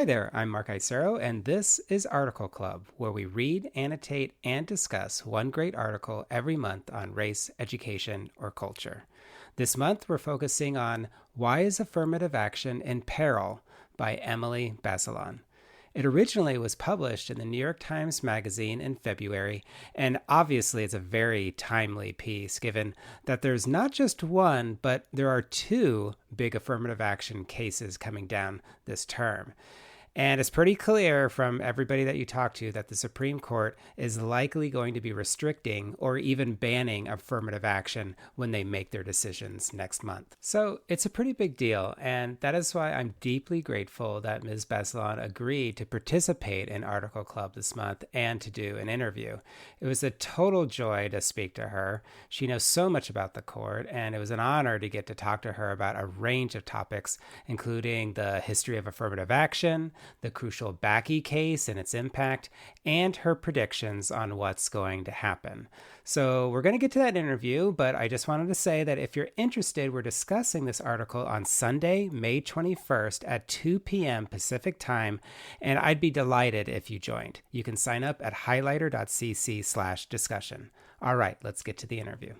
Hi there, I'm Mark Isero, and this is Article Club, where we read, annotate, and discuss one great article every month on race, education, or culture. This month, we're focusing on Why is Affirmative Action in Peril by Emily Bazelon. It originally was published in the New York Times Magazine in February, and obviously it's a very timely piece given that there's not just one, but there are two big affirmative action cases coming down this term. And it's pretty clear from everybody that you talk to that the Supreme Court is likely going to be restricting or even banning affirmative action when they make their decisions next month. So it's a pretty big deal, and that is why I'm deeply grateful that Ms. Bazelon agreed to participate in Article Club this month and to do an interview. It was a total joy to speak to her. She knows so much about the court, and it was an honor to get to talk to her about a range of topics, including the history of affirmative action, the crucial Bakke case and its impact, and her predictions on what's going to happen. So we're going to get to that interview, but I just wanted to say that if you're interested, we're discussing this article on Sunday, May 21st at 2 p.m. Pacific time, and I'd be delighted if you joined. You can sign up at highlighter.cc/discussion. All right, let's get to the interview.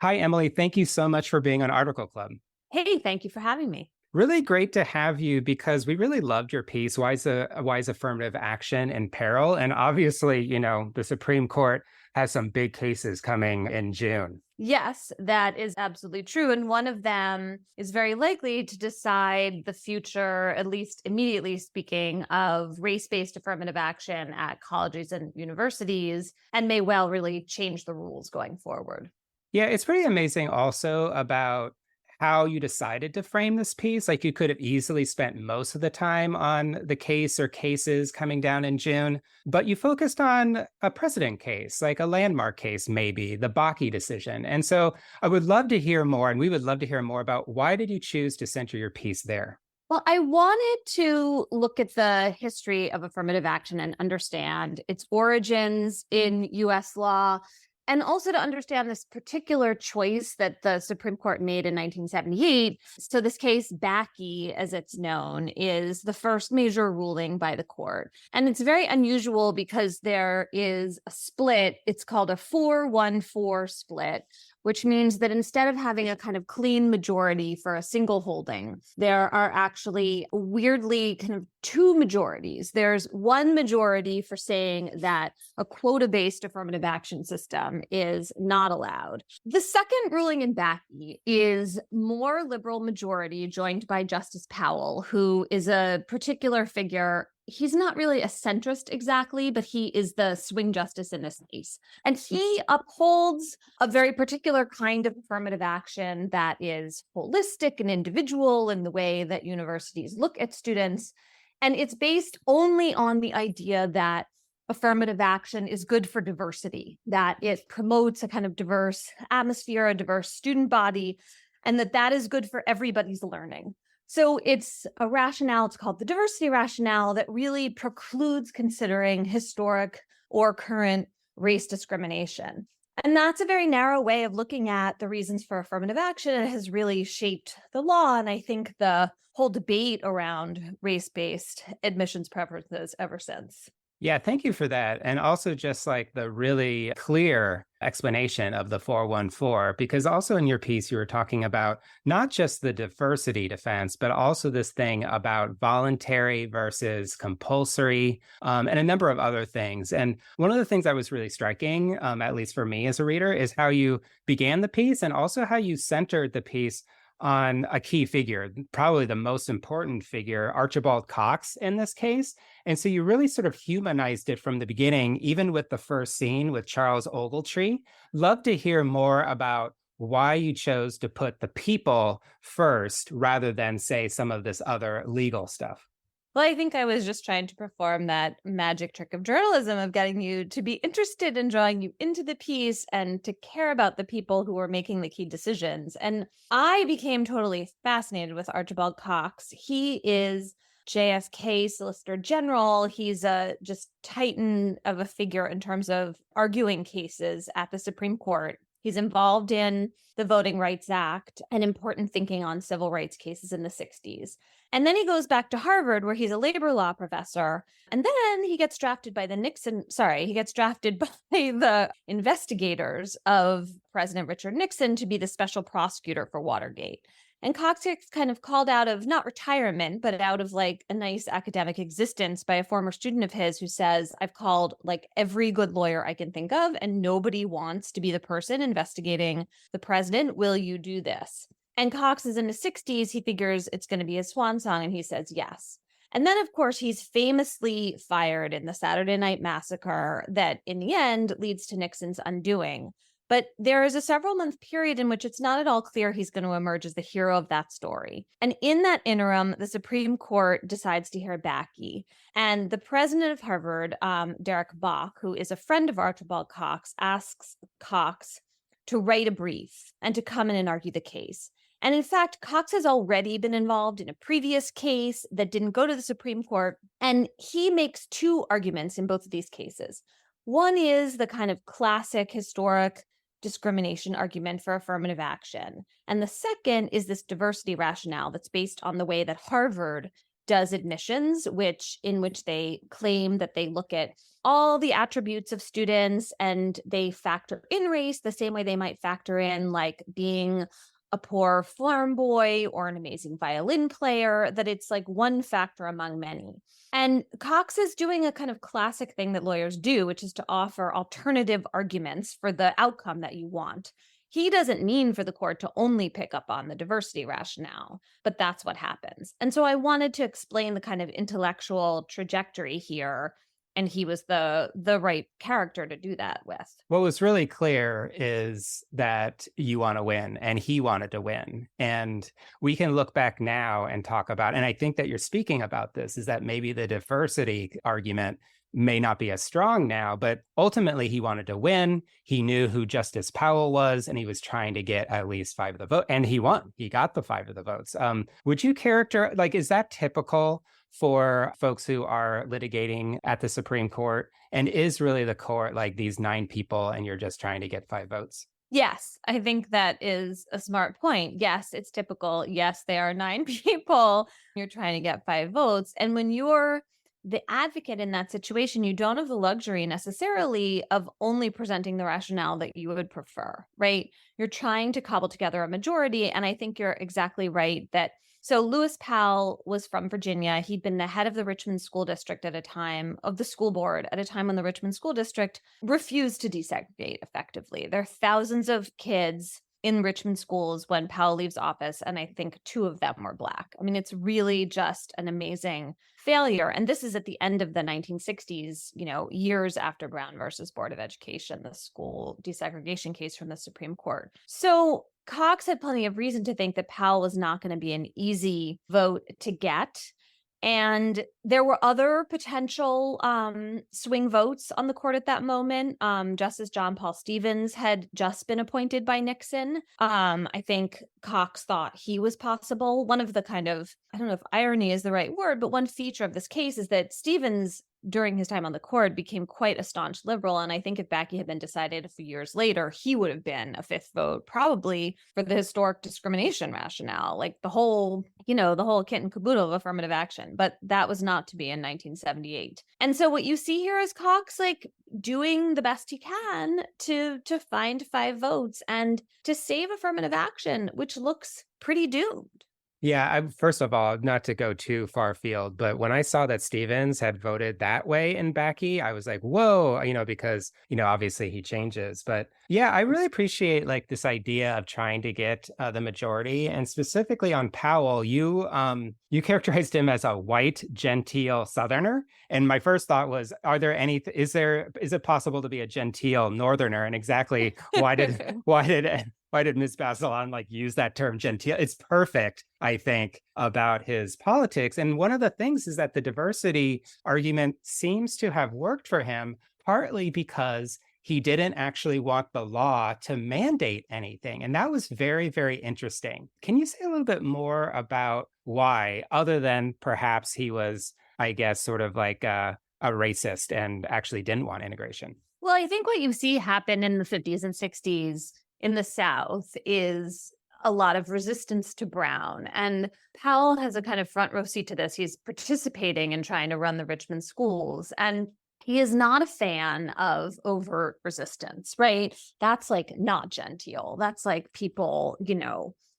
Hi, Emily. Thank you so much for being on Article Club. Hey, thank you for having me. Really great to have you because we really loved your piece, Why is Affirmative Action in Peril? And obviously, the Supreme Court has some big cases coming in June. Yes, that is absolutely true. And one of them is very likely to decide the future, at least immediately speaking, of race-based affirmative action at colleges and universities, and may well really change the rules going forward. Yeah, it's pretty amazing also about how you decided to frame this piece. Like you could have easily spent most of the time on the case or cases coming down in June, but you focused on a precedent case, like a landmark case, maybe the Bakke decision. And so I would love to hear more, and we would love to hear more about why did you choose to center your piece there? Well, I wanted to look at the history of affirmative action and understand its origins in U.S. law, and also to understand this particular choice that the Supreme Court made in 1978. So this case, Bakke, as it's known, is the first major ruling by the court. And it's very unusual because there is a split. It's called a 4-1-4 split, which means that instead of having a kind of clean majority for a single holding, there are actually weirdly kind of two majorities. There's one majority for saying that a quota-based affirmative action system is not allowed. The second ruling in Bakke is more liberal majority joined by Justice Powell, who is a particular figure. He's not really a centrist exactly, but he is the swing justice in this case. And he upholds a very particular kind of affirmative action that is holistic and individual in the way that universities look at students. And it's based only on the idea that affirmative action is good for diversity, that it promotes a kind of diverse atmosphere, a diverse student body, and that is good for everybody's learning. So it's a rationale, it's called the diversity rationale, that really precludes considering historic or current race discrimination. And that's a very narrow way of looking at the reasons for affirmative action. It has really shaped the law, and I think the whole debate around race-based admissions preferences ever since. Yeah, thank you for that. And also just like the really clear explanation of the 414, because also in your piece, you were talking about not just the diversity defense, but also this thing about voluntary versus compulsory, and a number of other things. And one of the things that was really striking, at least for me as a reader, is how you began the piece and also how you centered the piece on a key figure, probably the most important figure, Archibald Cox in this case. And so you really sort of humanized it from the beginning, even with the first scene with Charles Ogletree. Love to hear more about why you chose to put the people first rather than, say, some of this other legal stuff. Well, I think I was just trying to perform that magic trick of journalism of getting you to be interested in drawing you into the piece and to care about the people who were making the key decisions. And I became totally fascinated with Archibald Cox. He is JFK Solicitor General. He's a just titan of a figure in terms of arguing cases at the Supreme Court. He's involved in the Voting Rights Act and important thinking on civil rights cases in the 60s. And then he goes back to Harvard, where he's a labor law professor. And then he gets drafted by he gets drafted by the investigators of President Richard Nixon to be the special prosecutor for Watergate. And Cox gets kind of called out of not retirement, but out of like a nice academic existence by a former student of his who says, I've called like every good lawyer I can think of, and nobody wants to be the person investigating the president. Will you do this? And Cox is in his 60s. He figures it's going to be his swan song, and he says yes. And then, of course, he's famously fired in the Saturday Night Massacre that in the end leads to Nixon's undoing. But there is a several-month period in which it's not at all clear he's going to emerge as the hero of that story. And in that interim, the Supreme Court decides to hear Bakke. And the president of Harvard, Derek Bok, who is a friend of Archibald Cox, asks Cox to write a brief and to come in and argue the case. And in fact, Cox has already been involved in a previous case that didn't go to the Supreme Court. And he makes two arguments in both of these cases. One is the kind of classic historic discrimination argument for affirmative action. And the second is this diversity rationale that's based on the way that Harvard does admissions, in which they claim that they look at all the attributes of students and they factor in race the same way they might factor in like being a poor farm boy or an amazing violin player, that it's like one factor among many. And Cox is doing a kind of classic thing that lawyers do, which is to offer alternative arguments for the outcome that you want. He doesn't mean for the court to only pick up on the diversity rationale, but that's what happens. And so I wanted to explain the kind of intellectual trajectory here, and he was the right character to do that with. What was really clear is that you want to win, and he wanted to win. And we can look back now and talk about, and I think that you're speaking about this, is that maybe the diversity argument may not be as strong now, but ultimately he wanted to win. He knew who Justice Powell was, and he was trying to get at least 5 of the vote, and he won. He got the 5 of the votes. Would you characterize, like, is that typical for folks who are litigating at the Supreme Court? And is really the court like these 9 people and you're just trying to get 5 votes? Yes, I think that is a smart point. Yes, it's typical. Yes, they are 9 people. You're trying to get 5 votes. And when you're the advocate in that situation, you don't have the luxury necessarily of only presenting the rationale that you would prefer, right? You're trying to cobble together a majority. And I think you're exactly right that so Lewis Powell was from Virginia. He'd been the head of the Richmond School District at a time, of the school board at a time when the Richmond School District refused to desegregate effectively. There are thousands of kids in Richmond schools when Powell leaves office, and I think 2 of them were Black. I mean, it's really just an amazing failure. And this is at the end of the 1960s, years after Brown versus Board of Education, the school desegregation case from the Supreme Court. So Cox had plenty of reason to think that Powell was not going to be an easy vote to get. And there were other potential swing votes on the court at that moment. Justice John Paul Stevens had just been appointed by Nixon. I think Cox thought he was possible. One of the kind of, I don't know if irony is the right word, but one feature of this case is that Stevens, during his time on the court, became quite a staunch liberal. And I think if Bakke had been decided a few years later, he would have been a 5th vote, probably for the historic discrimination rationale, like the whole kit and caboodle of affirmative action. But that was not to be in 1978. And so what you see here is Cox like doing the best he can to find 5 votes and to save affirmative action, which looks pretty doomed. Yeah, first of all, not to go too far afield, but when I saw that Stevens had voted that way in Bakke, I was like, whoa, because, obviously he changes. But yeah, I really appreciate like this idea of trying to get the majority. And specifically on Powell, you characterized him as a white, genteel Southerner. And my first thought was, is it possible to be a genteel Northerner? And exactly why did Ms. Bazelon like use that term genteel? It's perfect, I think, about his politics. And one of the things is that the diversity argument seems to have worked for him, partly because he didn't actually want the law to mandate anything. And that was very, very interesting. Can you say a little bit more about why, other than perhaps he was, I guess, sort of like a racist and actually didn't want integration? Well, I think what you see happen in the 50s and 60s in the South is a lot of resistance to Brown. And Powell has a kind of front row seat to this. He's participating in trying to run the Richmond schools. And he is not a fan of overt resistance, right? That's like not genteel. That's like people,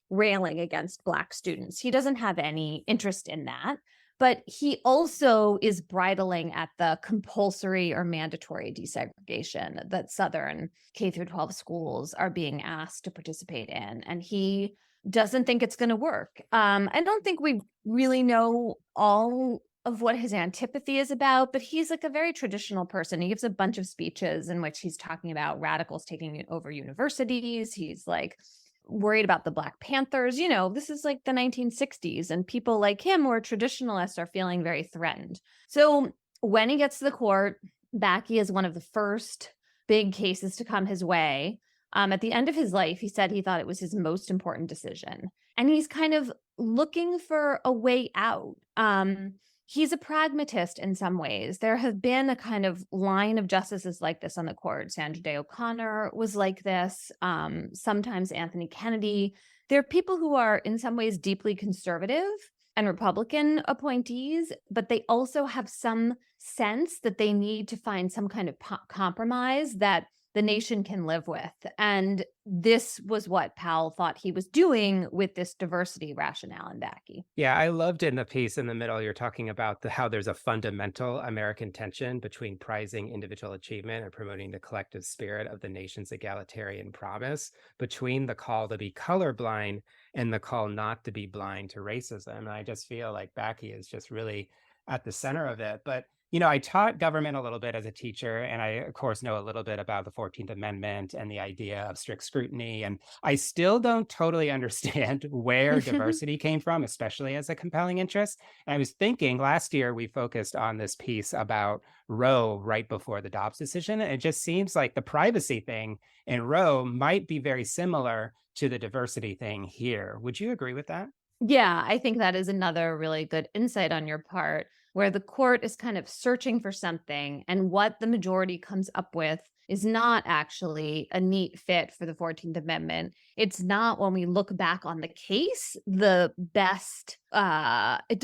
railing against Black students. He doesn't have any interest in that. But he also is bridling at the compulsory or mandatory desegregation that Southern K through 12 schools are being asked to participate in. And he doesn't think it's going to work. I don't think we really know all of what his antipathy is about, but he's like a very traditional person. He gives a bunch of speeches in which he's talking about radicals taking over universities. He's like worried about the Black Panthers. This is like the 1960s, and people like him who are traditionalists are feeling very threatened. So when he gets to the court, Bakke is one of the first big cases to come his way. At the end of his life, he said he thought it was his most important decision. And he's kind of looking for a way out. He's a pragmatist in some ways. There have been a kind of line of justices like this on the court. Sandra Day O'Connor was like this. Sometimes Anthony Kennedy. There are people who are in some ways deeply conservative and Republican appointees, but they also have some sense that they need to find some kind of compromise that the nation can live with. And this was what Powell thought he was doing with this diversity rationale in Bakke. Yeah, I loved in the piece in the middle, you're talking about how there's a fundamental American tension between prizing individual achievement and promoting the collective spirit of the nation's egalitarian promise, between the call to be colorblind and the call not to be blind to racism. And I just feel like Bakke is just really at the center of it. But I taught government a little bit as a teacher, and I, of course, know a little bit about the 14th Amendment and the idea of strict scrutiny. And I still don't totally understand where diversity came from, especially as a compelling interest. And I was thinking last year we focused on this piece about Roe right before the Dobbs decision. And it just seems like the privacy thing in Roe might be very similar to the diversity thing here. Would you agree with that? Yeah, I think that is another really good insight on your part, where the court is kind of searching for something, and what the majority comes up with is not actually a neat fit for the 14th Amendment. It's not, when we look back on the case, the best. It's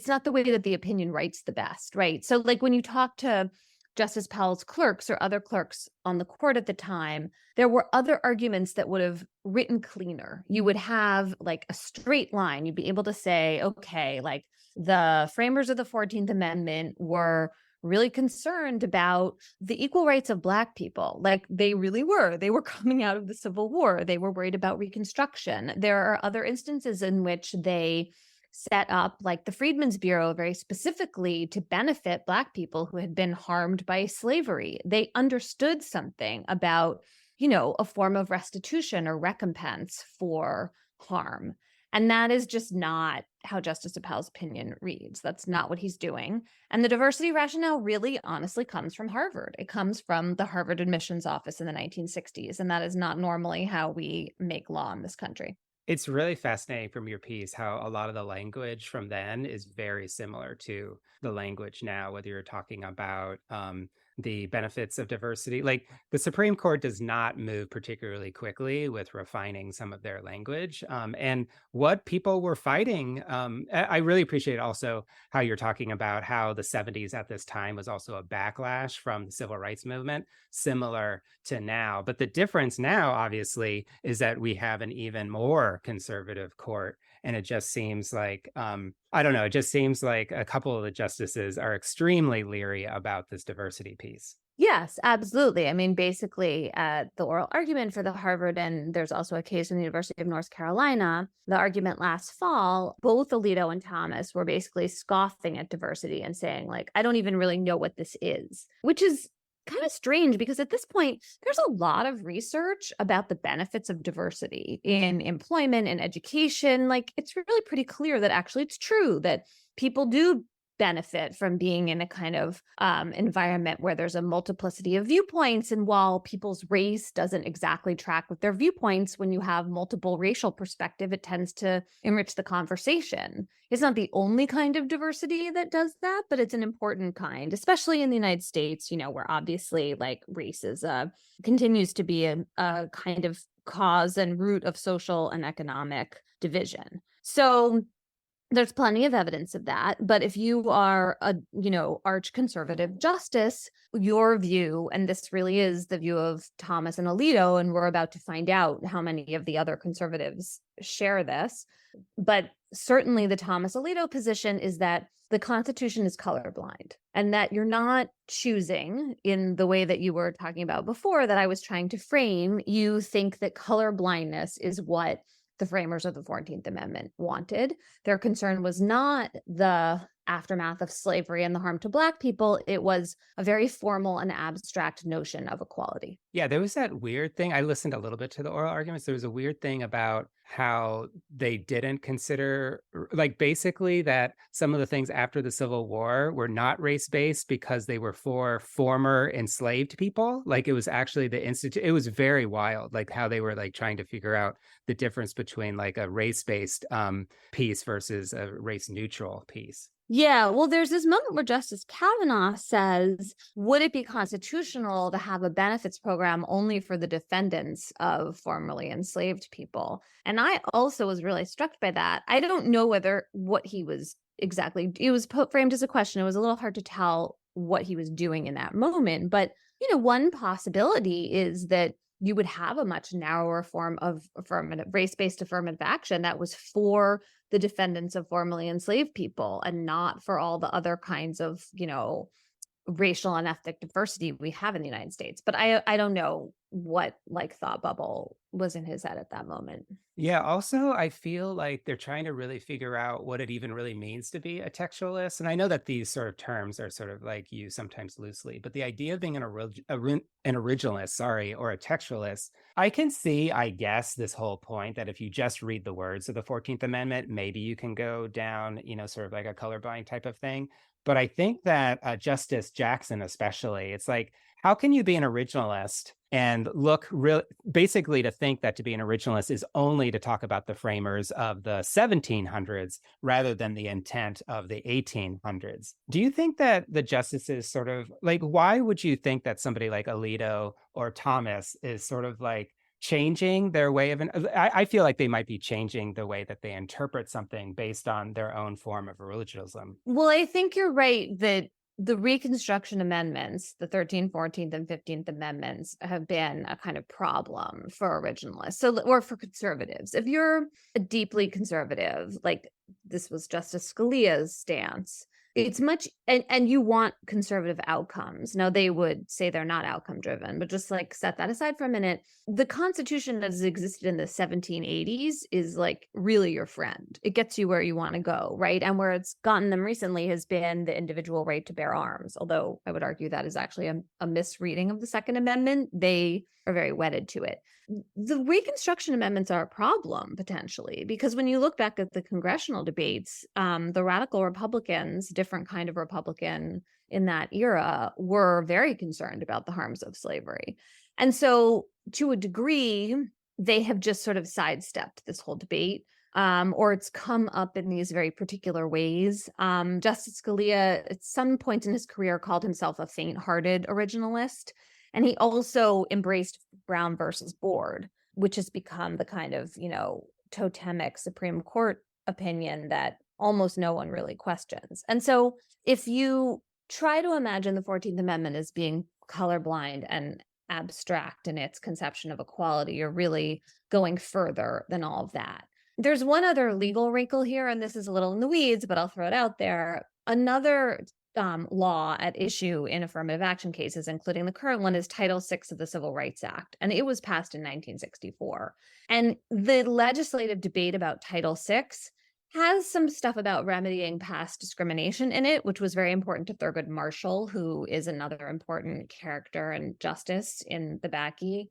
not the way that the opinion writes the best, right? So like when you talk to Justice Powell's clerks or other clerks on the court at the time, there were other arguments that would have written cleaner. You would have like a straight line. You'd be able to say, okay, like the framers of the 14th Amendment were really concerned about the equal rights of Black people. Like they really were. They were coming out of the Civil War. They were worried about Reconstruction. There are other instances in which they set up like the Freedmen's Bureau very specifically to benefit Black people who had been harmed by slavery. They understood something about, a form of restitution or recompense for harm. And that is just not how Justice Appel's opinion reads. That's not what he's doing. And the diversity rationale really honestly comes from Harvard. It comes from the Harvard admissions office in the 1960s. And that is not normally how we make law in this country. It's really fascinating from your piece how a lot of the language from then is very similar to the language now, whether you're talking about the benefits of diversity. Like the Supreme Court does not move particularly quickly with refining some of their language. And what people were fighting, I really appreciate also how you're talking about how the 70s at this time was also a backlash from the civil rights movement, similar to now. But the difference now, obviously, is that we have an even more conservative court. And it just seems like, I don't know, it just seems like a couple of the justices are extremely leery about this diversity piece. Yes, absolutely. I mean, basically, at the oral argument for the Harvard, and there's also a case in the University of North Carolina, the argument last fall, both Alito and Thomas were basically scoffing at diversity and saying, like, I don't even really know what this is, which is kind of strange because at this point, there's a lot of research about the benefits of diversity in employment and education. Like, it's really pretty clear that actually it's true that people do benefit from being in a kind of environment where there's a multiplicity of viewpoints. And while people's race doesn't exactly track with their viewpoints, when you have multiple racial perspective, it tends to enrich the conversation. It's not the only kind of diversity that does that, but it's an important kind, especially in the United States, where obviously like race is continues to be a kind of cause and root of social and economic division. So there's plenty of evidence of that. But if you are a, arch conservative justice, your view, and this really is the view of Thomas and Alito, and we're about to find out how many of the other conservatives share this. But certainly the Thomas Alito position is that the Constitution is colorblind and that you're not choosing in the way that you were talking about before that I was trying to frame. You think that colorblindness is what the framers of the 14th Amendment wanted. Their concern was not the aftermath of slavery and the harm to Black people. It was a very formal and abstract notion of equality. Yeah, there was that weird thing. I listened a little bit to the oral arguments. There was a weird thing about how they didn't consider, like, basically that some of the things after the Civil War were not race-based because they were for former enslaved people. Like, it was actually the institute. It was very wild, like how they were like trying to figure out the difference between like a race-based piece versus a race-neutral piece. Yeah, well, there's this moment where Justice Kavanaugh says, would it be constitutional to have a benefits program only for the descendants of formerly enslaved people? And I also was really struck by that. I don't know what he was exactly, it was framed as a question. It was a little hard to tell what he was doing in that moment. But, one possibility is that you would have a much narrower form of race-based affirmative action that was for the defendants of formerly enslaved people and not for all the other kinds of, racial and ethnic diversity we have in the United States. But I don't know what like thought bubble was in his head at that moment. Yeah, also, I feel like they're trying to really figure out what it even really means to be a textualist. And I know that these sort of terms are sort of like used sometimes loosely, but the idea of being an originalist, sorry, or a textualist, I can see, I guess, this whole point that if you just read the words of the 14th Amendment, maybe you can go down, sort of like a colorblind type of thing. But I think that Justice Jackson, especially, it's like, how can you be an originalist and look real, basically to think that to be an originalist is only to talk about the framers of the 1700s rather than the intent of the 1800s? Do you think that the justices sort of like, why would you think that somebody like Alito or Thomas is sort of like changing their way of, I feel like they might be changing the way that they interpret something based on their own form of originalism. Well, I think you're right that the Reconstruction Amendments, the 13th, 14th, and 15th Amendments have been a kind of problem for originalists, or for conservatives. If you're a deeply conservative, like this was Justice Scalia's stance, it's much, and you want conservative outcomes. Now, they would say they're not outcome driven, but just like set that aside for a minute. The Constitution that has existed in the 1780s is like really your friend. It gets you where you want to go, right? And where it's gotten them recently has been the individual right to bear arms. Although I would argue that is actually a misreading of the Second Amendment. They are very wedded to it. The Reconstruction Amendments are a problem potentially, because when you look back at the congressional debates, the radical Republicans, different kind of Republican in that era, were very concerned about the harms of slavery. And so to a degree, they have just sort of sidestepped this whole debate, or it's come up in these very particular ways. Justice Scalia, at some point in his career, called himself a faint-hearted originalist. And he also embraced Brown versus Board, which has become the kind of, totemic Supreme Court opinion that almost no one really questions. And so if you try to imagine the 14th Amendment as being colorblind and abstract in its conception of equality, you're really going further than all of that. There's one other legal wrinkle here, and this is a little in the weeds, but I'll throw it out there. Another law at issue in affirmative action cases, including the current one, is Title VI of the Civil Rights Act, and it was passed in 1964. And the legislative debate about Title VI has some stuff about remedying past discrimination in it, which was very important to Thurgood Marshall, who is another important character and justice in the Bakke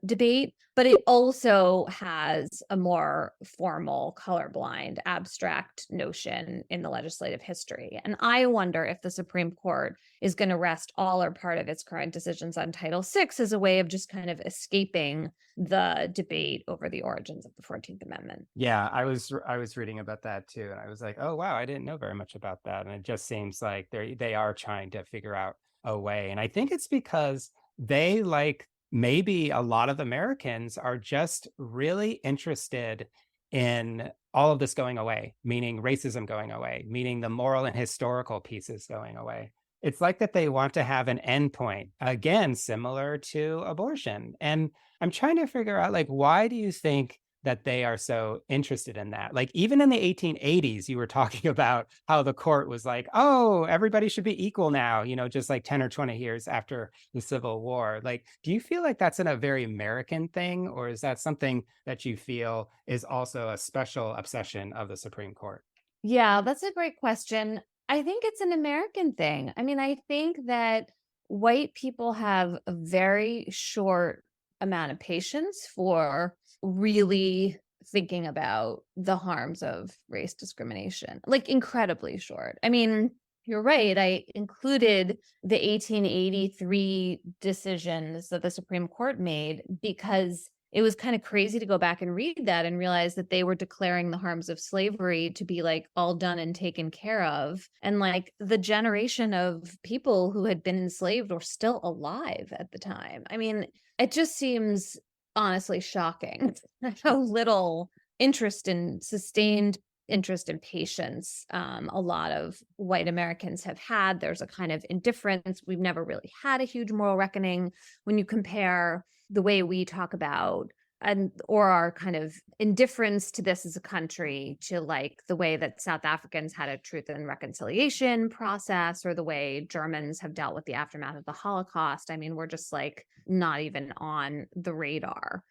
debate. But it also has a more formal, colorblind, abstract notion in the legislative history. And I wonder if the Supreme Court is going to rest all or part of its current decisions on Title VI as a way of just kind of escaping the debate over the origins of the 14th Amendment. Yeah, I was reading about that too, and I was like, oh wow, I didn't know very much about that. And it just seems like they are trying to figure out a way. And I think it's because they, like maybe a lot of Americans, are just really interested in all of this going away, meaning racism going away, meaning the moral and historical pieces going away. It's like that they want to have an endpoint, again, similar to abortion. And I'm trying to figure out, like, why do you think that they are so interested in that? Like, even in the 1880s, you were talking about how the court was like, oh, everybody should be equal now, just like 10 or 20 years after the Civil War. Like, do you feel like that's a very American thing, or is that something that you feel is also a special obsession of the Supreme Court? Yeah, that's a great question. I think it's an American thing. I mean, I think that white people have a very short amount of patience for really thinking about the harms of race discrimination, like incredibly short. I mean, you're right. I included the 1883 decisions that the Supreme Court made because it was kind of crazy to go back and read that and realize that they were declaring the harms of slavery to be like all done and taken care of. And like the generation of people who had been enslaved were still alive at the time. I mean, it just seems honestly shocking how little sustained interest and patience a lot of white Americans have had. There's a kind of indifference. We've never really had a huge moral reckoning when you compare the way we talk about or our kind of indifference to this as a country to like the way that South Africans had a truth and reconciliation process, or the way Germans have dealt with the aftermath of the Holocaust. I mean, we're just like not even on the radar.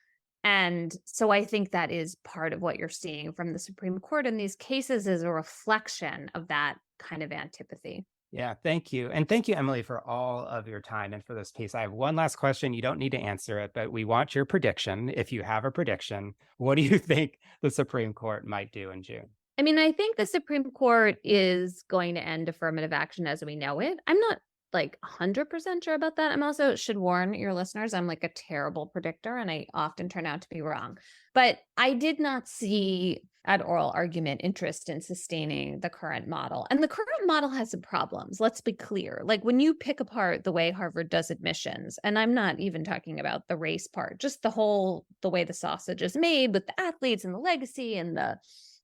And so I think that is part of what you're seeing from the Supreme Court in these cases, is a reflection of that kind of antipathy. Yeah, thank you. And thank you, Emily, for all of your time and for this piece. I have one last question. You don't need to answer it, but we want your prediction. If you have a prediction, what do you think the Supreme Court might do in June? I mean, I think the Supreme Court is going to end affirmative action as we know it. I'm not like 100% sure about that. I'm also should warn your listeners, I'm like a terrible predictor and I often turn out to be wrong. But I did not see at oral argument interest in sustaining the current model. And the current model has some problems. Let's be clear. Like when you pick apart the way Harvard does admissions, and I'm not even talking about the race part, just the way the sausage is made with the athletes and the legacy and the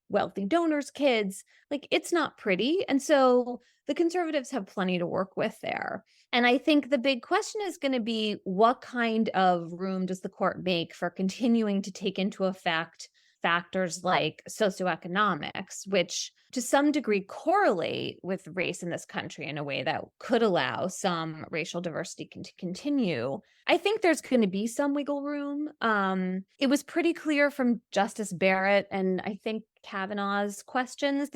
wealthy donors' kids, like it's not pretty. And so the conservatives have plenty to work with there. And I think the big question is going to be, what kind of room does the court make for continuing to take into effect factors like socioeconomics, which to some degree correlate with race in this country in a way that could allow some racial diversity to continue. I think there's going to be some wiggle room. It was pretty clear from Justice Barrett and I think Kavanaugh's questions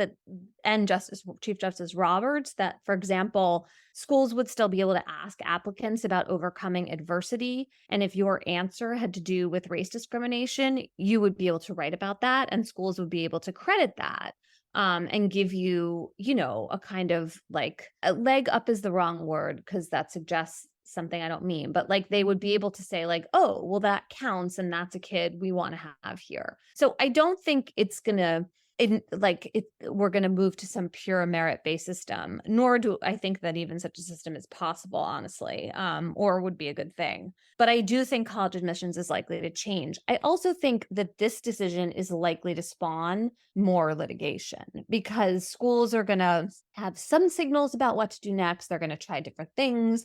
and Chief Justice Roberts that, for example, schools would still be able to ask applicants about overcoming adversity. And if your answer had to do with race discrimination, you would be able to write about that and schools would be able to credit that. And give you, a kind of like a leg up is the wrong word because that suggests something I don't mean, but like they would be able to say like, oh, well, that counts. And that's a kid we want to have here. So I don't think it's going to we're going to move to some pure merit-based system, nor do I think that even such a system is possible, honestly, or would be a good thing. But I do think college admissions is likely to change. I also think that this decision is likely to spawn more litigation because schools are going to have some signals about what to do next. They're going to try different things.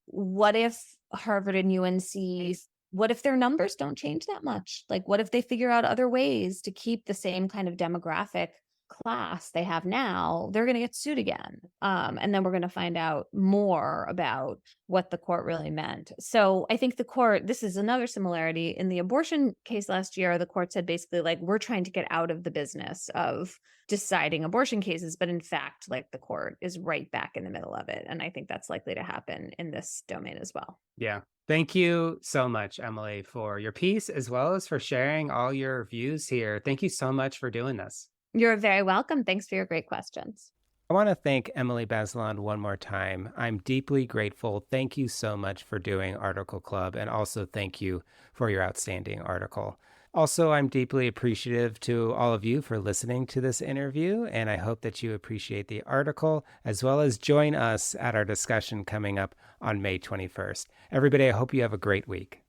What if Harvard and UNC, what if their numbers don't change that much? Like, what if they figure out other ways to keep the same kind of demographic class they have now, they're going to get sued again. And then we're going to find out more about what the court really meant. So I think the court, this is another similarity in the abortion case last year. The court said basically, like, we're trying to get out of the business of deciding abortion cases. But in fact, like, the court is right back in the middle of it. And I think that's likely to happen in this domain as well. Yeah. Thank you so much, Emily, for your piece, as well as for sharing all your views here. Thank you so much for doing this. You're very welcome. Thanks for your great questions. I want to thank Emily Bazelon one more time. I'm deeply grateful. Thank you so much for doing Article Club, and also thank you for your outstanding article. Also, I'm deeply appreciative to all of you for listening to this interview, and I hope that you appreciate the article, as well as join us at our discussion coming up on May 21st. Everybody, I hope you have a great week.